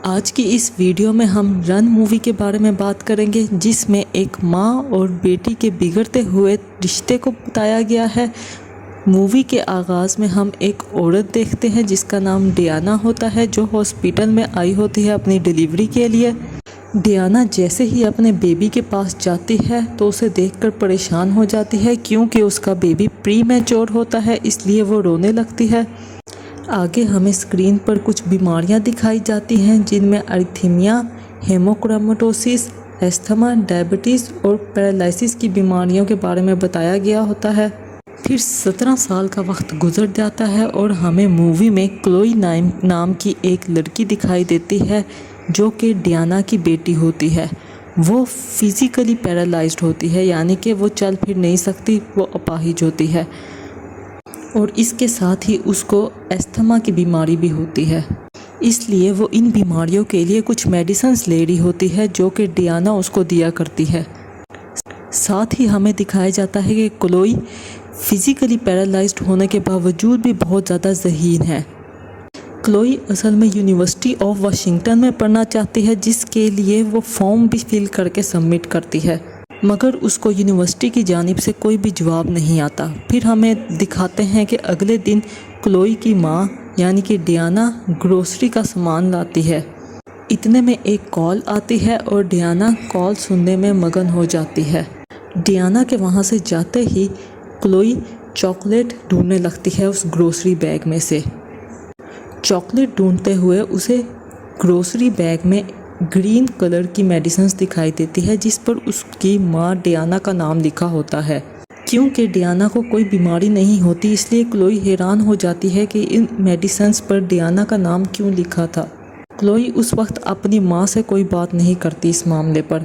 آج کی اس ویڈیو میں ہم رن مووی کے بارے میں بات کریں گے، جس میں ایک ماں اور بیٹی کے بگڑتے ہوئے رشتے کو بتایا گیا ہے۔ مووی کے آغاز میں ہم ایک عورت دیکھتے ہیں جس کا نام ڈیانا ہوتا ہے، جو ہاسپٹل میں آئی ہوتی ہے اپنی ڈیلیوری کے لیے۔ ڈیانا جیسے ہی اپنے بیبی کے پاس جاتی ہے تو اسے دیکھ کر پریشان ہو جاتی ہے، کیونکہ اس کا بیبی پری میچور ہوتا ہے، اس لیے وہ رونے لگتی ہے۔ آگے ہمیں اسکرین پر کچھ بیماریاں دکھائی جاتی ہیں، جن میں ارتھمیا، ہیموکرومٹوسس، استھما، ڈائبٹیز اور پیرالائسس کی بیماریوں کے بارے میں بتایا گیا ہوتا ہے۔ پھر 17 سال کا وقت گزر جاتا ہے اور ہمیں مووی میں کلوئی نام کی ایک لڑکی دکھائی دیتی ہے، جو کہ ڈیانا کی بیٹی ہوتی ہے۔ وہ فزیکلی پیرالائزڈ ہوتی ہے، یعنی کہ وہ چل پھر نہیں سکتی، وہ اپاہج ہوتی ہے، اور اس کے ساتھ ہی اس کو استھما کی بیماری بھی ہوتی ہے۔ اس لیے وہ ان بیماریوں کے لیے کچھ میڈیسنز لے رہی ہوتی ہے، جو کہ ڈیانا اس کو دیا کرتی ہے۔ ساتھ ہی ہمیں دکھایا جاتا ہے کہ کلوئی فزیکلی پیرالائزڈ ہونے کے باوجود بھی بہت زیادہ ذہین ہے۔ کلوئی اصل میں یونیورسٹی آف واشنگٹن میں پڑھنا چاہتی ہے، جس کے لیے وہ فارم بھی فل کر کے سبمٹ کرتی ہے، مگر اس کو یونیورسٹی کی جانب سے کوئی بھی جواب نہیں آتا۔ پھر ہمیں دکھاتے ہیں کہ اگلے دن کلوئی کی ماں یعنی کہ ڈیانا گروسری کا سامان لاتی ہے۔ اتنے میں ایک کال آتی ہے اور ڈیانا کال سننے میں مگن ہو جاتی ہے۔ ڈیانا کے وہاں سے جاتے ہی کلوئی چاکلیٹ ڈھونڈنے لگتی ہے اس گروسری بیگ میں سے۔ چاکلیٹ ڈھونڈتے ہوئے اسے گروسری بیگ میں گرین کلر کی میڈیسنز دکھائی دیتی ہے، جس پر اس کی ماں ڈیانا کا نام لکھا ہوتا ہے۔ کیونکہ ڈیانا کو کوئی بیماری نہیں ہوتی، اس لیے کلوئی حیران ہو جاتی ہے کہ ان میڈیسنز پر ڈیانا کا نام کیوں لکھا تھا۔ کلوئی اس وقت اپنی ماں سے کوئی بات نہیں کرتی اس معاملے پر،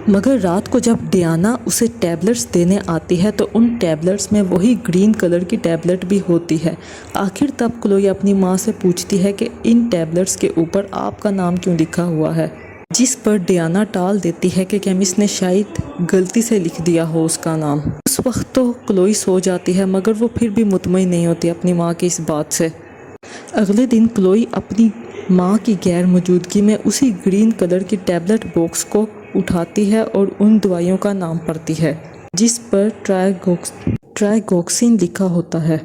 مگر رات کو جب ڈیانا اسے ٹیبلٹس دینے آتی ہے تو ان ٹیبلٹس میں وہی گرین کلر کی ٹیبلٹ بھی ہوتی ہے۔ آخر تب کلوئی اپنی ماں سے پوچھتی ہے کہ ان ٹیبلٹس کے اوپر آپ کا نام کیوں لکھا ہوا ہے، جس پر ڈیانا ٹال دیتی ہے کہ کیمسٹ نے شاید غلطی سے لکھ دیا ہو اس کا نام۔ اس وقت تو کلوئی سو جاتی ہے، مگر وہ پھر بھی مطمئن نہیں ہوتی اپنی ماں کی اس بات سے۔ اگلے دن کلوئی اپنی ماں کی غیر موجودگی میں اسی گرین کلر کی ٹیبلٹ باکس کو اٹھاتی ہے اور ان دوائیوں کا نام پڑھتی ہے، جس پر ٹرائیگوکسین لکھا ہوتا ہے۔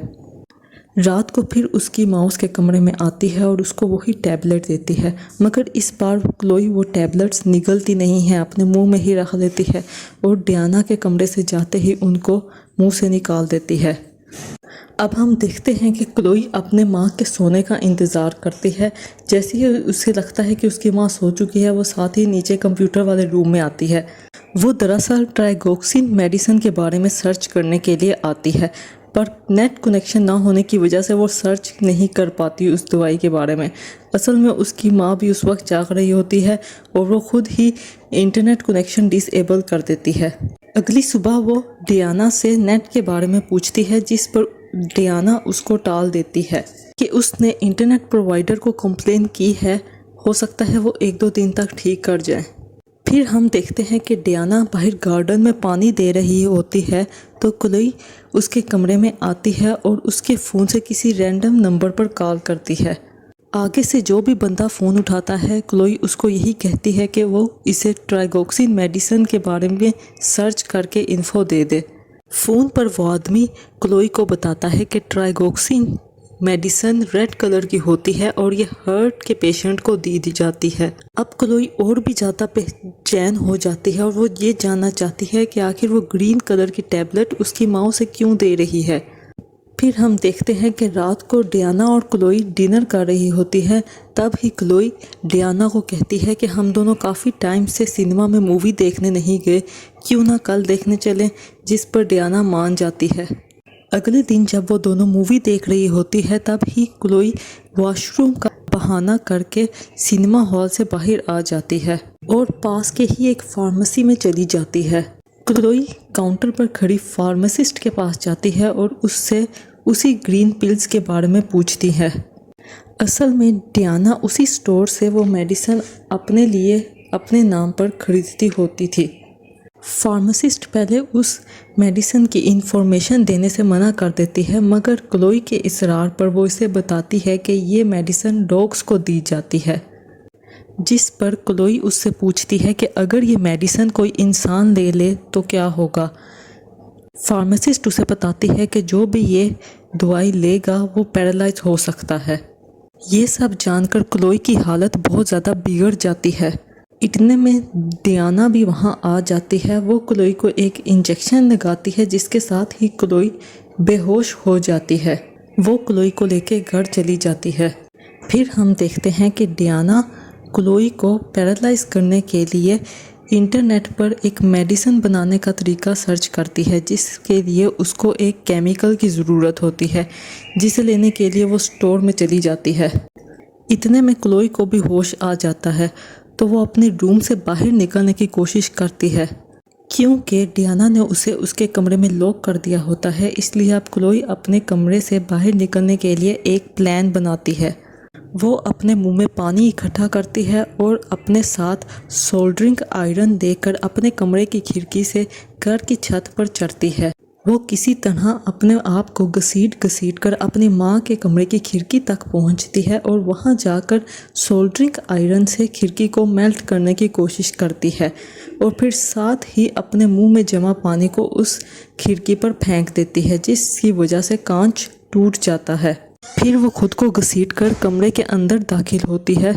رات کو پھر اس کی ماں اس کے کمرے میں آتی ہے اور اس کو وہی ٹیبلٹ دیتی ہے، مگر اس بار کلوئی وہ ٹیبلٹس نگلتی نہیں ہے، اپنے منہ میں ہی رکھ لیتی ہے اور ڈیانا کے کمرے سے جاتے ہی ان کو منہ سے نکال دیتی ہے۔ اب ہم دیکھتے ہیں کہ کلوئی اپنے ماں کے سونے کا انتظار کرتی ہے۔ جیسے ہی اسے لگتا ہے کہ اس کی ماں سو چکی ہے، وہ ساتھ ہی نیچے کمپیوٹر والے روم میں آتی ہے۔ وہ دراصل ٹرائیگوکسین میڈیسن کے بارے میں سرچ کرنے کے لیے آتی ہے، پر نیٹ کنیکشن نہ ہونے کی وجہ سے وہ سرچ نہیں کر پاتی اس دوائی کے بارے میں۔ اصل میں اس کی ماں بھی اس وقت جاگ رہی ہوتی ہے اور وہ خود ہی انٹرنیٹ کنیکشن ڈس ایبل کر دیتی ہے۔ اگلی صبح وہ ڈیانا سے نیٹ کے بارے میں پوچھتی ہے، جس پر ڈیانا اس کو ٹال دیتی ہے کہ اس نے انٹرنیٹ پرووائڈر کو کمپلین کی ہے، ہو سکتا ہے وہ 1-2 دن تک ٹھیک کر جائیں۔ پھر ہم دیکھتے ہیں کہ ڈیانا باہر گارڈن میں پانی دے رہی ہوتی ہے تو کلوئی اس کے کمرے میں آتی ہے اور اس کے فون سے کسی رینڈم نمبر پر کال کرتی ہے۔ آگے سے جو بھی بندہ فون اٹھاتا ہے، کلوئی اس کو یہی کہتی ہے کہ وہ اسے ٹرائیگوکسین میڈیسن کے بارے میں سرچ کر کے انفو دے دے۔ فون پر وہ آدمی کلوئی کو بتاتا ہے کہ ٹرائیگوکسین میڈیسن ریڈ کلر کی ہوتی ہے اور یہ ہارٹ کے پیشنٹ کو دی جاتی ہے۔ اب کلوئی اور بھی زیادہ بے چین ہو جاتی ہے اور وہ یہ جاننا چاہتی ہے کہ آخر وہ گرین کلر کی ٹیبلٹ اس کی ماں سے کیوں دے رہی ہے۔ پھر ہم دیکھتے ہیں کہ رات کو ڈیانا اور کلوئی ڈنر کر رہی ہوتی ہے۔ تب ہی کلوئی ڈیانا کو کہتی ہے کہ ہم دونوں کافی ٹائم سے سنیما میں مووی دیکھنے نہیں گئے، کیوں نہ کل دیکھنے چلیں، جس پر ڈیانا مان جاتی ہے۔ اگلے دن جب وہ دونوں مووی دیکھ رہی ہوتی ہے، تب ہی کلوئی واش روم کا بہانہ کر کے سنیما ہال سے باہر آ جاتی ہے اور پاس کے ہی ایک فارمیسی میں چلی جاتی ہے۔ کلوئی کاؤنٹر پر کھڑی فارماسسٹ کے پاس جاتی ہے اور اس سے اسی گرین پلز کے بارے میں پوچھتی ہے۔ اصل میں ڈیانا اسی سٹور سے وہ میڈیسن اپنے لیے اپنے نام پر خریدتی ہوتی تھی۔ فارماسسٹ پہلے اس میڈیسن کی انفارمیشن دینے سے منع کر دیتی ہے، مگر کلوئی کے اصرار پر وہ اسے بتاتی ہے کہ یہ میڈیسن ڈاگس کو دی جاتی ہے۔ جس پر کلوئی اس سے پوچھتی ہے کہ اگر یہ میڈیسن کوئی انسان لے لے تو کیا ہوگا۔ فارماسسٹ اسے بتاتی ہے کہ جو بھی یہ دوائی لے گا وہ پیرالائز ہو سکتا ہے۔ یہ سب جان کر کلوئی کی حالت بہت زیادہ بگڑ جاتی ہے۔ اتنے میں ڈیانا بھی وہاں آ جاتی ہے۔ وہ کلوئی کو ایک انجیکشن لگاتی ہے جس کے ساتھ ہی کلوئی بے ہوش ہو جاتی ہے۔ وہ کلوئی کو لے کے گھر چلی جاتی ہے۔ پھر ہم دیکھتے ہیں کہ ڈیانا کلوئی کو پیرالائز کرنے کے لیے انٹرنیٹ پر ایک میڈیسن بنانے کا طریقہ سرچ کرتی ہے، جس کے لیے اس کو ایک کیمیکل کی ضرورت ہوتی ہے، جسے لینے کے لیے وہ اسٹور میں چلی جاتی ہے۔ اتنے میں کلوئی کو بھی ہوش آ جاتا ہے تو وہ اپنے روم سے باہر نکلنے کی کوشش کرتی ہے، کیونکہ ڈیانا نے اسے اس کے کمرے میں لاک کر دیا ہوتا ہے۔ اس لیے اب کلوئی اپنے کمرے سے باہر نکلنے کے لیے ایک پلان بناتی ہے۔ وہ اپنے منہ میں پانی اکٹھا کرتی ہے اور اپنے ساتھ سولڈرنگ آئرن دے کر اپنے کمرے کی کھڑکی سے گھر کی چھت پر چڑھتی ہے۔ وہ کسی طرح اپنے آپ کو گھسیٹ کر اپنی ماں کے کمرے کی کھڑکی تک پہنچتی ہے اور وہاں جا کر سولڈرنگ آئرن سے کھڑکی کو میلٹ کرنے کی کوشش کرتی ہے اور پھر ساتھ ہی اپنے منہ میں جمع پانی کو اس کھڑکی پر پھینک دیتی ہے، جس کی وجہ سے کانچ ٹوٹ جاتا ہے۔ پھر وہ خود کو گھسیٹ کر کمرے کے اندر داخل ہوتی ہے،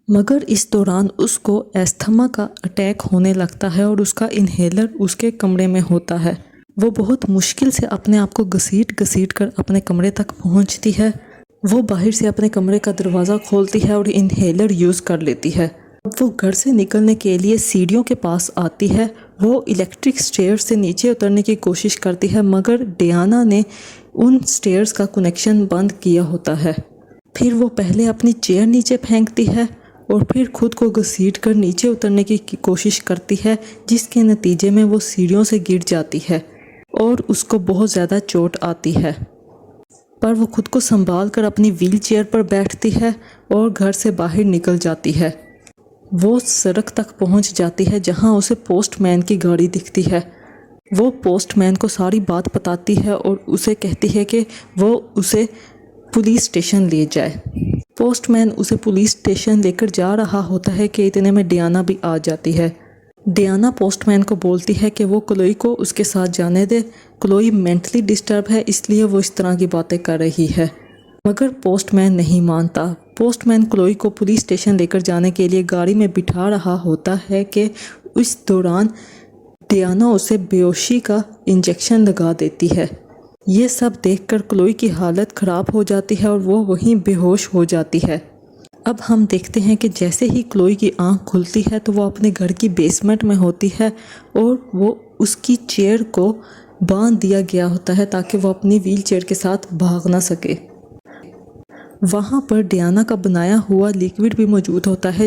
مگر اس دوران اس کو استھما کا اٹیک ہونے لگتا ہے اور اس کا انہیلر اس کے کمرے میں ہوتا ہے۔ وہ بہت مشکل سے اپنے آپ کو گھسیٹ کر اپنے کمرے تک پہنچتی ہے۔ وہ باہر سے اپنے کمرے کا دروازہ کھولتی ہے اور انہیلر یوز کر لیتی ہے۔ اب وہ گھر سے نکلنے کے لیے سیڑھیوں کے پاس آتی ہے۔ وہ الیکٹرک سٹیئر سے نیچے اترنے کی کوشش کرتی ہے، مگر ڈیانا نے ان سٹیئرز کا کنیکشن بند کیا ہوتا ہے۔ پھر وہ پہلے اپنی چیئر نیچے پھینکتی ہے اور پھر خود کو گھسیٹ کر نیچے اترنے کی کوشش کرتی ہے، جس کے نتیجے میں وہ سیڑھیوں سے گر جاتی ہے اور اس کو بہت زیادہ چوٹ آتی ہے۔ پر وہ خود کو سنبھال کر اپنی ویل چیئر پر بیٹھتی ہے اور گھر سے باہر نکل جاتی ہے۔ وہ سڑک تک پہنچ جاتی ہے جہاں اسے پوسٹ مین کی گاڑی دکھتی ہے۔ وہ پوسٹ مین کو ساری بات بتاتی ہے اور اسے کہتی ہے کہ وہ اسے پولیس اسٹیشن لے جائے۔ پوسٹ مین اسے پولیس اسٹیشن لے کر جا رہا ہوتا ہے کہ اتنے میں ڈیانا بھی آ جاتی ہے۔ ڈیانا پوسٹ مین کو بولتی ہے کہ وہ کلوئی کو اس کے ساتھ جانے دے، کلوئی مینٹلی ڈسٹرب ہے اس لیے وہ اس طرح کی باتیں کر رہی ہے، مگر پوسٹ مین نہیں مانتا۔ پوسٹ مین کلوئی کو پولیس اسٹیشن لے کر جانے کے لیے گاڑی میں بٹھا رہا ہوتا ہے کہ اس دوران ڈیانا اسے بے ہوشی کا انجیکشن لگا دیتی ہے۔ یہ سب دیکھ کر کلوئی کی حالت خراب ہو جاتی ہے اور وہ وہیں بے ہوش ہو جاتی ہے۔ اب ہم دیکھتے ہیں کہ جیسے ہی کلوئی کی آنکھ کھلتی ہے تو وہ اپنے گھر کی بیسمنٹ میں ہوتی ہے اور وہ اس کی چیئر کو باندھ دیا گیا ہوتا ہے تاکہ وہ اپنی ویل چیئر کے ساتھ بھاگ نہ سکے۔ وہاں پر ڈیانا کا بنایا ہوا لیکوڈ بھی موجود ہوتا ہے۔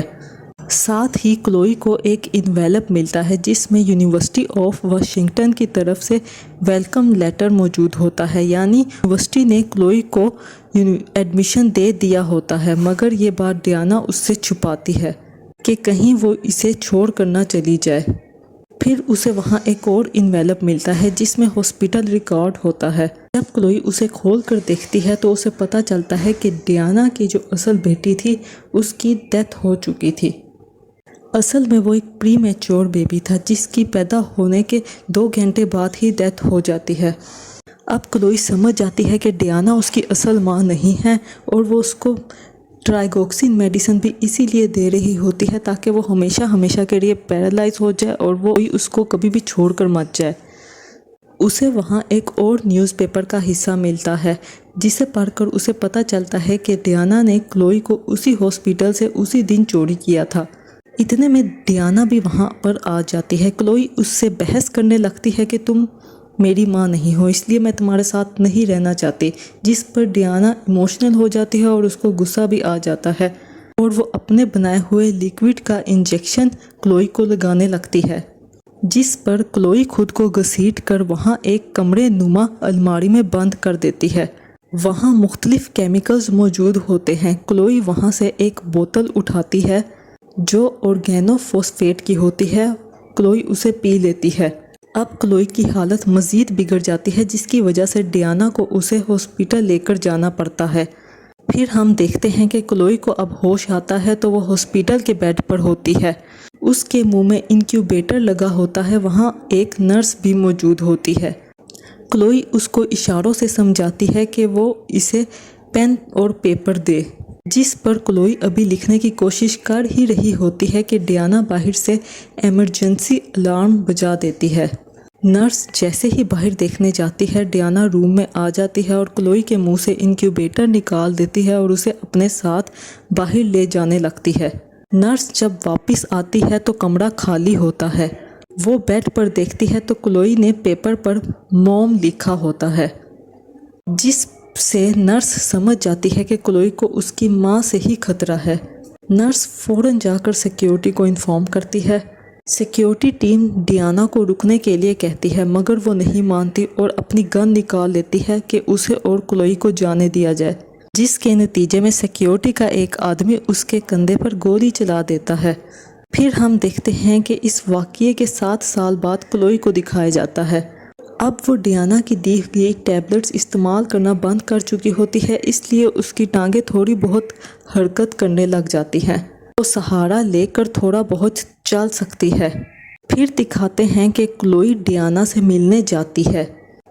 ساتھ ہی کلوئی کو ایک انویلپ ملتا ہے جس میں یونیورسٹی آف واشنگٹن کی طرف سے ویلکم لیٹر موجود ہوتا ہے، یعنی یونیورسٹی نے کلوئی کو ایڈمیشن دے دیا ہوتا ہے، مگر یہ بات ڈیانا اس سے چھپاتی ہے کہ کہیں وہ اسے چھوڑ کر نہ چلی جائے۔ پھر اسے وہاں ایک اور انویلپ ملتا ہے جس میں ہاسپٹل ریکارڈ ہوتا ہے۔ جب کلوئی اسے کھول کر دیکھتی ہے تو اسے پتہ چلتا ہے کہ ڈیانا کی جو اصل بیٹی تھی اس کی ڈیتھ ہو چکی تھی۔ اصل میں وہ ایک پری میچور بیبی تھا جس کی پیدا ہونے کے 2 گھنٹے بعد ہی ڈیتھ ہو جاتی ہے۔ اب کلوئی سمجھ جاتی ہے کہ ڈیانا اس کی اصل ماں نہیں ہے اور وہ اس کو ٹرائیگوکسین میڈیسن بھی اسی لیے دے رہی ہوتی ہے تاکہ وہ ہمیشہ کے لیے پیرالائز ہو جائے اور وہ اس کو کبھی بھی چھوڑ کر مت جائے۔ اسے وہاں ایک اور نیوز پیپر کا حصہ ملتا ہے جسے پڑھ کر اسے پتہ چلتا ہے کہ ڈیانا نے کلوئی کو اسی ہاسپٹل سے اسی دن چوری کیا تھا۔ اتنے میں ڈیانا بھی وہاں پر آ جاتی ہے۔ کلوئی اس سے بحث کرنے لگتی ہے کہ تم میری ماں نہیں ہو، اس لیے میں تمہارے ساتھ نہیں رہنا چاہتی، جس پر ڈیانا ایموشنل ہو جاتی ہے اور اس کو غصہ بھی آ جاتا ہے اور وہ اپنے بنائے ہوئے لیکوڈ کا انجیکشن کلوئی کو لگانے لگتی ہے، جس پر کلوئی خود کو گھسیٹ کر وہاں ایک کمرے نما الماری میں بند کر دیتی ہے۔ وہاں مختلف کیمیکلز موجود ہوتے ہیں۔ کلوئی وہاں سے ایک بوتل اٹھاتی ہے جو اورگینو فاسفیٹ کی ہوتی ہے۔ کلوئی اسے پی لیتی ہے۔ اب کلوئی کی حالت مزید بگڑ جاتی ہے جس کی وجہ سے ڈیانا کو اسے ہاسپٹل لے کر جانا پڑتا ہے۔ پھر ہم دیکھتے ہیں کہ کلوئی کو اب ہوش آتا ہے تو وہ ہاسپٹل کے بیڈ پر ہوتی ہے۔ اس کے منہ میں انکیوبیٹر لگا ہوتا ہے، وہاں ایک نرس بھی موجود ہوتی ہے۔ کلوئی اس کو اشاروں سے سمجھاتی ہے کہ وہ اسے پین اور پیپر دے، جس پر کلوئی ابھی لکھنے کی کوشش کر ہی رہی ہوتی ہے کہ ڈیانا باہر سے ایمرجنسی الارم بجا دیتی ہے۔ نرس جیسے ہی باہر دیکھنے جاتی ہے، ڈیانا روم میں آ جاتی ہے اور کلوئی کے منہ سے انکیوبیٹر نکال دیتی ہے اور اسے اپنے ساتھ باہر لے جانے لگتی ہے۔ نرس جب واپس آتی ہے تو کمرہ خالی ہوتا ہے۔ وہ بیڈ پر دیکھتی ہے تو کلوئی نے پیپر پر موم لکھا ہوتا ہے، جس سے نرس سمجھ جاتی ہے کہ کلوئی کو اس کی ماں سے ہی خطرہ ہے۔ نرس فوراً جا کر سیکیورٹی کو انفارم کرتی ہے۔ سیکیورٹی ٹیم ڈیانا کو رکنے کے لیے کہتی ہے، مگر وہ نہیں مانتی اور اپنی گن نکال لیتی ہے کہ اسے اور کلوئی کو جانے دیا جائے، جس کے نتیجے میں سیکیورٹی کا ایک آدمی اس کے کندھے پر گولی چلا دیتا ہے۔ پھر ہم دیکھتے ہیں کہ اس واقعے کے 7 سال بعد کلوئی کو دکھایا جاتا ہے۔ اب وہ ڈیانا کی دی گئی ٹیبلٹس استعمال کرنا بند کر چکی ہوتی ہے، اس لیے اس کی ٹانگیں تھوڑی بہت حرکت کرنے لگ جاتی ہیں۔ وہ سہارا لے کر تھوڑا بہت چل سکتی ہے۔ پھر دکھاتے ہیں کہ کلوئی ڈیانا سے ملنے جاتی ہے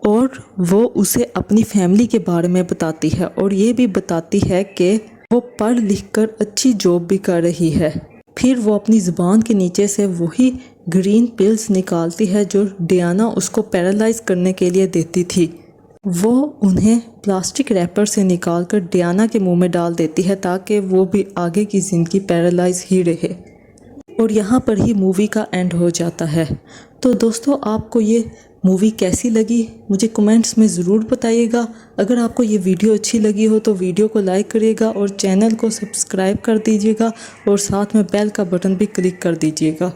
اور وہ اسے اپنی فیملی کے بارے میں بتاتی ہے اور یہ بھی بتاتی ہے کہ وہ پڑھ لکھ کر اچھی جاب بھی کر رہی ہے۔ پھر وہ اپنی زبان کے نیچے سے وہی گرین پلز نکالتی ہے جو ڈیانا اس کو پیرالائز کرنے کے لیے دیتی تھی۔ وہ انہیں پلاسٹک ریپر سے نکال کر ڈیانا کے منہ میں ڈال دیتی ہے تاکہ وہ بھی آگے کی زندگی پیرالائز ہی رہے، اور یہاں پر ہی مووی کا اینڈ ہو جاتا ہے۔ تو دوستو، آپ کو یہ مووی کیسی لگی مجھے کمنٹس میں ضرور بتائیے گا۔ اگر آپ کو یہ ویڈیو اچھی لگی ہو تو ویڈیو کو لائک کریے گا اور چینل کو سبسکرائب کر دیجیے گا اور ساتھ میں بیل کا بٹن بھی کلک کر دیجیے گا۔